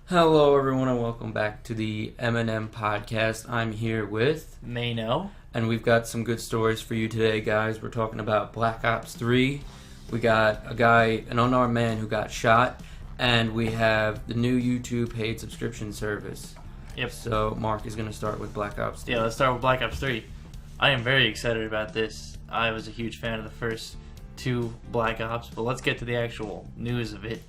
Hello, everyone, and welcome back to the M&M podcast. I'm here with Mano, and we've got some good stories for you today, guys. We're talking about Black Ops 3. We got an unarmed man who got shot, and we have the new YouTube paid subscription service. Yep. So Mark is going to start with Black Ops 3. Yeah, let's start with Black Ops 3. I am very excited about this. I was a huge fan of the first two Black Ops, but let's get to the actual news of it.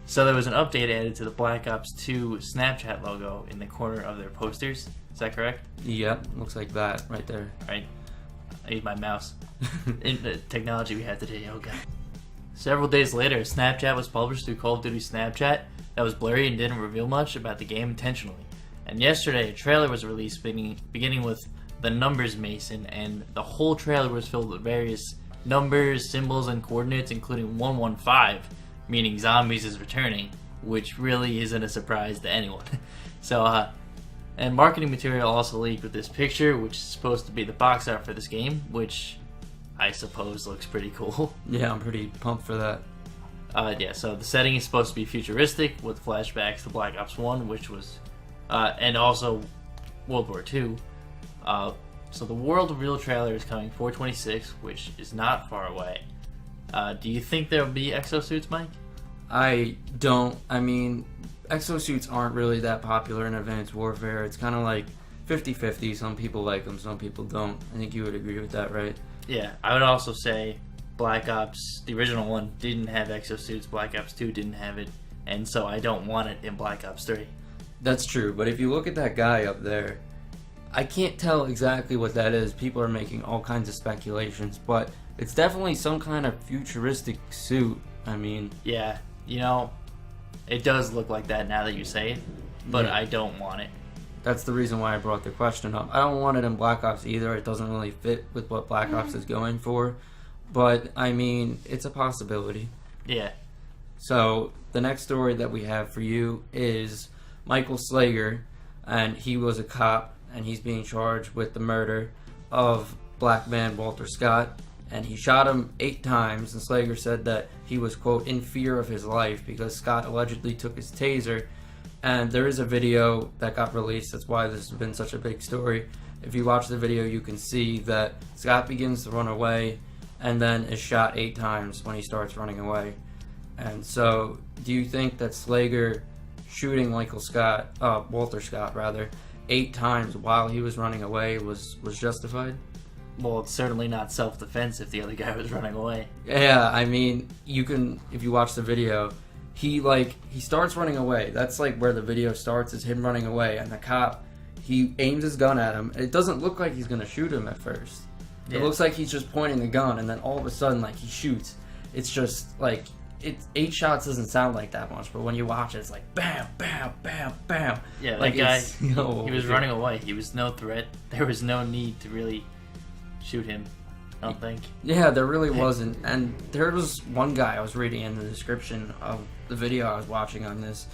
So there was an update added to the Black Ops 2 Snapchat logo in the corner of their posters. Is that correct? Yep, looks like that right there. Right. I need my mouse. In the technology we have today, oh god. Several days later, Snapchat was published through Call of Duty Snapchat that was blurry and didn't reveal much about the game intentionally. And yesterday, a trailer was released beginning with the numbers Mason, and the whole trailer was filled with various numbers, symbols, and coordinates, including 115, meaning zombies is returning, which really isn't a surprise to anyone. And marketing material also leaked with this picture, which is supposed to be the box art for this game, which I suppose looks pretty cool. Yeah, I'm pretty pumped for that. So the setting is supposed to be futuristic with flashbacks to Black Ops 1, which was, and also World War II. So the world reveal trailer is coming 4/26, which is not far away. Do you think there'll be exosuits, Mike? I don't. I mean, exosuits aren't really that popular in Advanced Warfare. It's kind of like 50-50. Some people like them, some people don't. I think you would agree with that, right? Yeah, I would also say Black Ops, the original one, didn't have exosuits. Black Ops 2 didn't have it, and so I don't want it in Black Ops 3. That's true, but if you look at that guy up there, I can't tell exactly what that is. People are making all kinds of speculations, but it's definitely some kind of futuristic suit. I mean... Yeah, it does look like that now that you say it, but yeah. I don't want it. That's the reason why I brought the question up. I don't want it in Black Ops either. It doesn't really fit with what Black Ops is going for, but, I mean, it's a possibility. Yeah. So, the next story that we have for you is Michael Slager, and he was a cop, and he's being charged with the murder of black man Walter Scott, and he shot him 8 times, and Slager said that he was, quote, in fear of his life because Scott allegedly took his taser, and there is a video that got released. That's why this has been such a big story. If you watch the video, you can see that Scott begins to run away and then is shot 8 times when he starts running away. And so, do you think that Slager shooting Walter Scott, 8 times while he was running away was justified? Well, it's certainly not self-defense if the other guy was running away. Yeah, I mean, you can, if you watch the video, he starts running away. That's like where the video starts, is him running away, and the cop, he aims his gun at him. It doesn't look like he's gonna shoot him at first. Yeah. It looks like he's just pointing the gun, and then all of a sudden, he shoots. It's just, 8 shots doesn't sound like that much, but when you watch it, it's like, bam, bam, bam, bam. Yeah, that guy, he was running away. He was no threat. There was no need to really shoot him, I don't think. Yeah, there really wasn't. And there was one guy I was reading in the description of the video I was watching on this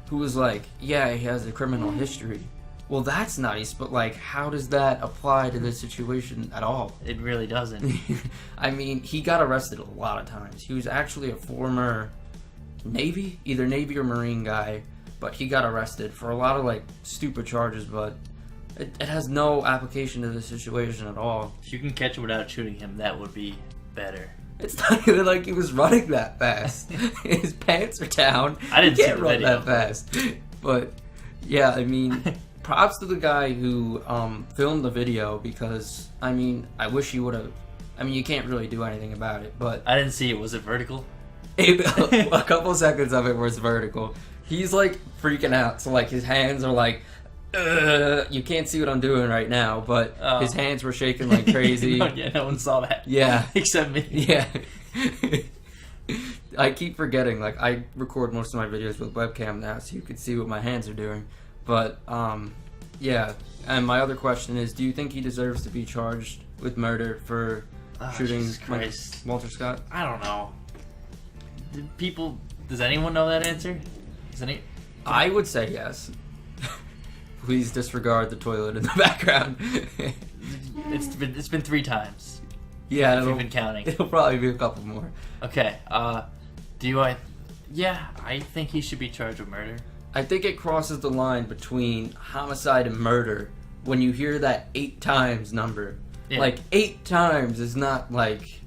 who was like, yeah, he has a criminal history. Well, that's nice, but how does that apply to this situation at all? It really doesn't. I mean, he got arrested a lot of times. He was actually a former either Navy or Marine guy, but he got arrested for a lot of stupid charges, but it has no application to the situation at all. If you can catch him without shooting him, that would be better. It's not even like he was running that fast. His pants are down. I didn't see the run video. that fast. But yeah, I mean, props to the guy who filmed the video, because I mean, I wish he would have. I mean, you can't really do anything about it, but I didn't see it. Was it vertical? A couple seconds of it was vertical. He's freaking out, so his hands are you can't see what I'm doing right now, but his hands were shaking like crazy. No one saw that. Yeah. Except me. Yeah. I keep forgetting, I record most of my videos with webcam now, so you can see what my hands are doing. But, yeah. And my other question is, do you think he deserves to be charged with murder for shooting Walter Scott? I don't know. Does anyone know that answer? I would say yes. Please disregard the toilet in the background. It's been 3 times. Yeah, if you've been counting. It'll probably be a couple more. Okay. I think he should be charged with murder. I think it crosses the line between homicide and murder when you hear that 8 times number. Yeah. Like, 8 times is not like...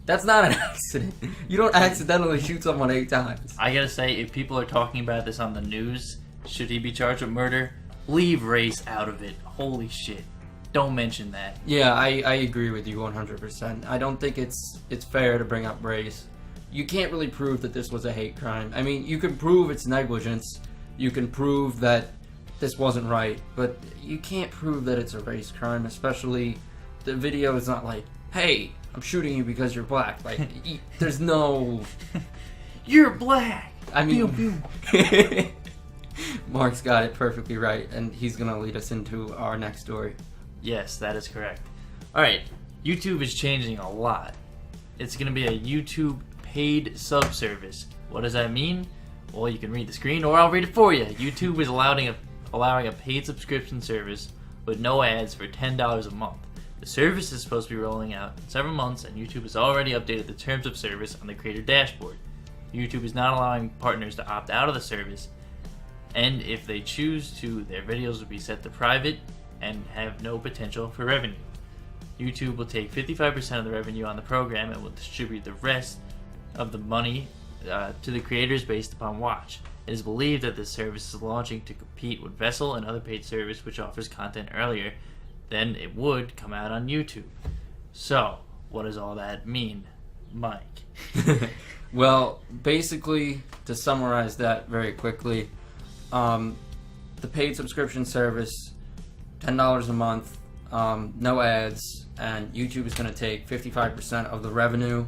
That's not an accident. You don't accidentally shoot someone 8 times. I gotta say, if people are talking about this on the news, should he be charged with murder? Leave race out of it. Holy shit. Don't mention that. Yeah, I agree with you 100%. I don't think it's fair to bring up race. You can't really prove that this was a hate crime. I mean, you can prove it's negligence. You can prove that this wasn't right. But you can't prove that it's a race crime, especially the video is not like, hey, I'm shooting you because you're black. Like, there's no... You're black! I mean... Pew, pew. Mark's got it perfectly right, and he's going to lead us into our next story. Yes, that is correct. Alright, YouTube is changing a lot. It's going to be a YouTube paid sub service. What does that mean? Well, you can read the screen, or I'll read it for you. YouTube is allowing a paid subscription service with no ads for $10 a month. The service is supposed to be rolling out in several months, and YouTube has already updated the terms of service on the creator dashboard. YouTube is not allowing partners to opt out of the service, and if they choose to, their videos will be set to private and have no potential for revenue. YouTube will take 55% of the revenue on the program and will distribute the rest of the money to the creators based upon watch. It is believed that this service is launching to compete with Vessel and other paid service which offers content earlier than it would come out on YouTube. So, what does all that mean, Mike? Well, basically, to summarize that very quickly, the paid subscription service, $10 a month, no ads, and YouTube is going to take 55% of the revenue,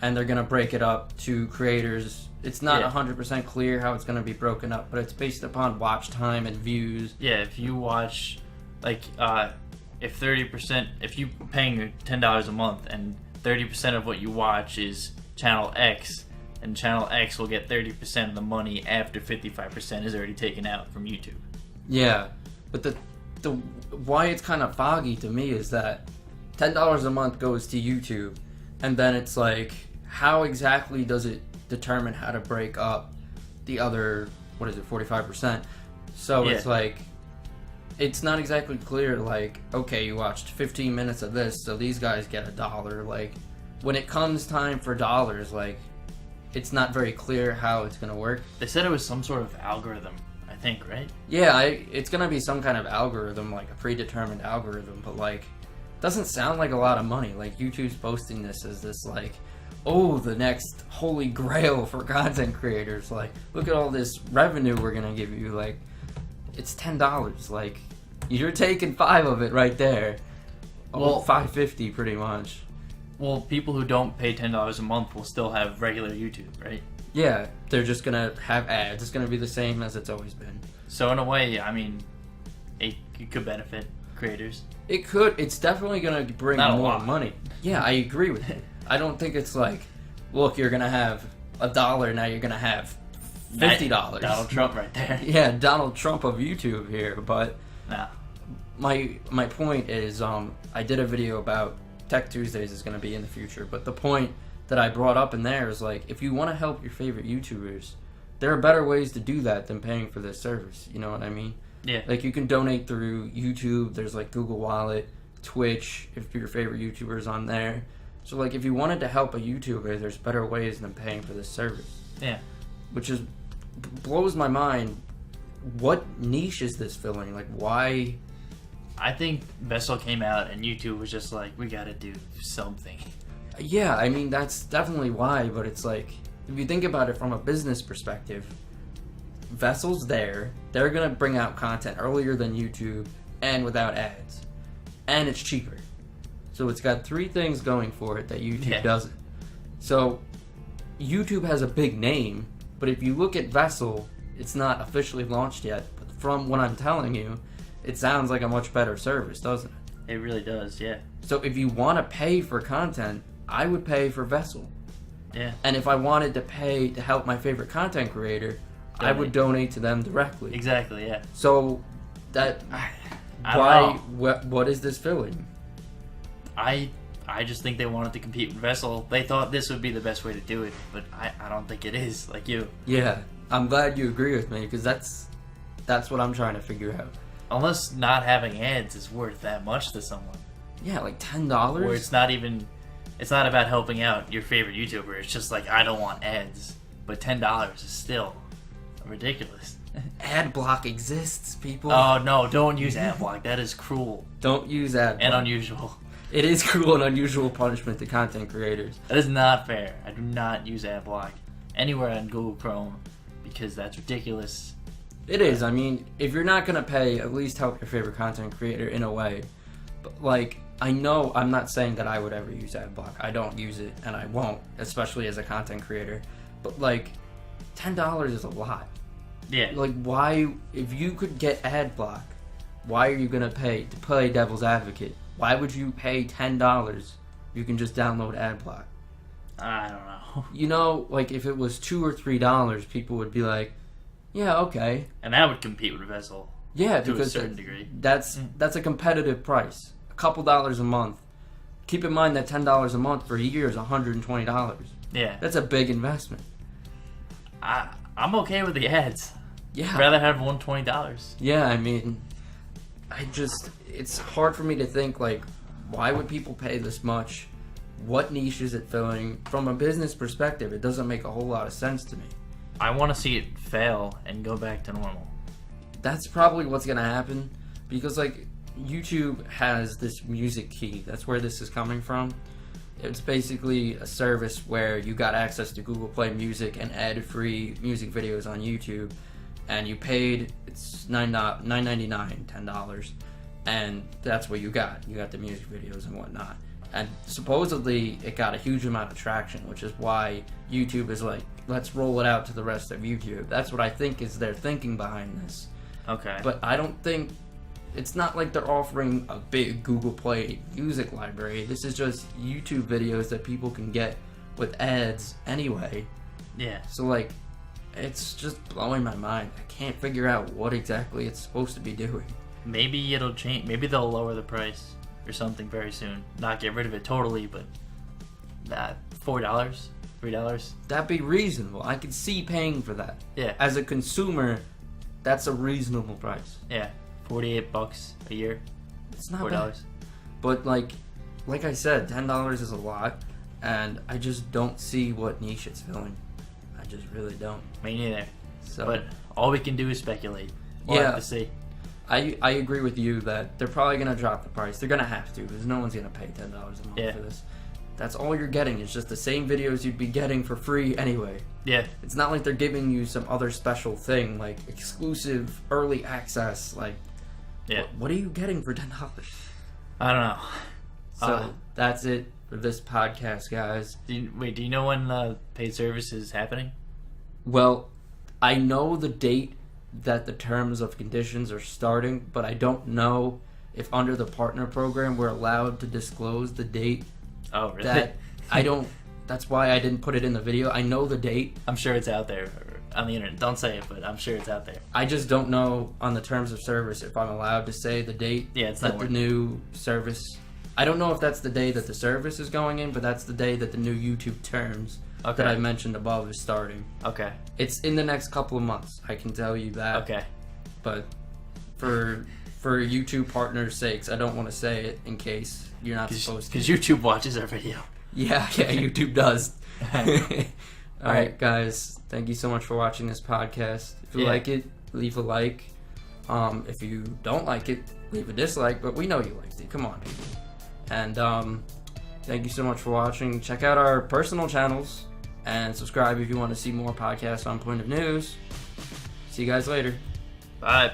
and they're going to break it up to creators. It's not 100% clear how it's going to be broken up, but it's based upon watch time and views. Yeah, if you watch, like, if you paying $10 a month and 30% of what you watch is channel X, and channel X will get 30% of the money after 55% is already taken out from YouTube. Yeah, but the why it's kind of foggy to me is that $10 a month goes to YouTube, and then it's like, how exactly does it determine how to break up the other, 45%? So it's like, it's not exactly clear, like, okay, you watched 15 minutes of this, so these guys get $1. Like, when it comes time for dollars, like, it's not very clear how it's going to work. They said it was some sort of algorithm, I think, right? Yeah, it's going to be some kind of algorithm, like a predetermined algorithm, but, like, doesn't sound like a lot of money. Like, YouTube's posting this as this, like, oh, the next holy grail for content creators. Like, look at all this revenue we're going to give you. Like, it's $10. Like, you're taking 5 of it right there. Well, $5.50 pretty much. Well, people who don't pay $10 a month will still have regular YouTube, right? Yeah, they're just going to have ads. It's going to be the same as it's always been. So in a way, I mean, it could benefit creators. It could. It's definitely going to bring more money. Yeah, I agree with it. I don't think it's like, look, you're going to have $1, now you're going to have $50. Donald Trump right there. Yeah, Donald Trump of YouTube here. But nah. My point is, I did a video about Tech Tuesdays is going to be in the future, but the point that I brought up in there is, like, if you want to help your favorite YouTubers, there are better ways to do that than paying for this service. You know what I mean? Yeah. Like, you can donate through YouTube. There's, like, Google Wallet, Twitch, if your favorite YouTuber is on there. So, like, if you wanted to help a YouTuber, there's better ways than paying for this service. Yeah. Which is blows my mind. What niche is this filling? Like, why? I think Vessel came out and YouTube was just like, we gotta do something. Yeah, I mean, that's definitely why, but it's like, if you think about it from a business perspective, Vessel's there, they're gonna bring out content earlier than YouTube and without ads. And it's cheaper. So it's got 3 things going for it that YouTube doesn't. So YouTube has a big name, but if you look at Vessel, it's not officially launched yet. But from what I'm telling you, it sounds like a much better service, doesn't it? It really does, yeah. So if you want to pay for content, I would pay for Vessel. Yeah. And if I wanted to pay to help my favorite content creator, I would donate to them directly. Exactly, yeah. So that what is this filling? I just think they wanted to compete with Vessel. They thought this would be the best way to do it, but I don't think it is, like you. Yeah, I'm glad you agree with me, because that's That's what I'm trying to figure out. Unless not having ads is worth that much to someone. Yeah, like $10. Where it's not about helping out your favorite YouTuber. It's just like, I don't want ads. But $10 is still ridiculous. Ad block exists, people. Oh no, don't use ad block. That is cruel. Don't use ad block. And unusual. It is cruel and unusual punishment to content creators. That is not fair. I do not use ad block anywhere on Google Chrome because that's ridiculous. It is. I mean, if you're not gonna pay, at least help your favorite content creator in a way. But like, I know I'm not saying that I would ever use ad block. I don't use it, and I won't, especially as a content creator. But like, $10 is a lot. Yeah. Like, why? If you could get ad block, why are you gonna pay to play devil's advocate? Why would you pay $10? You can just download ad block. I don't know. You know, like if it was $2 or $3, people would be like, "Yeah, okay." And that would compete with Vessel. Yeah, to because a certain degree. That's a competitive price. A couple dollars a month. Keep in mind that $10 a month for a year is $120. Yeah. That's a big investment. I'm okay with the ads. Yeah. I'd rather have $120. Yeah, I mean, it's hard for me to think, like, why would people pay this much? What niche is it filling? From a business perspective, it doesn't make a whole lot of sense to me. I want to see it fail and go back to normal. That's probably what's going to happen, because, like, YouTube has this music key. That's where this is coming from. It's basically a service where you got access to Google Play Music and ad-free music videos on YouTube, and you paid, it's $9.99, $10, and that's what you got. You got the music videos and whatnot. And supposedly it got a huge amount of traction, which is why YouTube is like, let's roll it out to the rest of YouTube. That's what I think is their thinking behind this. Okay. But I don't think, it's not like they're offering a big Google Play music library. This is just YouTube videos that people can get with ads anyway. Yeah. So like, it's just blowing my mind. I can't figure out what exactly it's supposed to be doing. Maybe it'll change. Maybe they'll lower the price or something very soon. Not get rid of it totally, but $4, $3. That'd be reasonable. I could see paying for that. Yeah. As a consumer, that's a reasonable price. Yeah. $48 a year. It's not $4. bad. But like I said, $10 is a lot, and I just don't see what niche it's filling. I just really don't. Me neither. So, but all we can do is speculate. We'll have to see. I agree with you that they're probably going to drop the price. They're going to have to, because no one's going to pay $10 a month for this. That's all you're getting. It's just the same videos you'd be getting for free anyway. Yeah. It's not like they're giving you some other special thing, like exclusive early access. Like, yeah. What are you getting for $10? I don't know. So that's it for this podcast, guys. Do you know when paid service is happening? Well, I know the date that the terms of conditions are starting, but I don't know if under the partner program we're allowed to disclose the date. Oh, really? That's why I didn't put it in the video. I know the date. I'm sure it's out there on the internet. Don't say it, but I'm sure it's out there. I just don't know on the terms of service if I'm allowed to say the date that the new service. I don't know if that's the day that the service is going in, but that's the day that the new YouTube terms that I mentioned above is starting. Okay. It's in the next couple of months. I can tell you that. Okay. But for YouTube partners' sakes, I don't want to say it in case you're not supposed to. Because YouTube watches our video. Yeah, YouTube does. All right, guys. Thank you so much for watching this podcast. If you like it, leave a like. If you don't like it, leave a dislike. But we know you liked it. Come on, people. And thank you so much for watching. Check out our personal channels and subscribe if you want to see more podcasts on Point of News. See you guys later. Bye.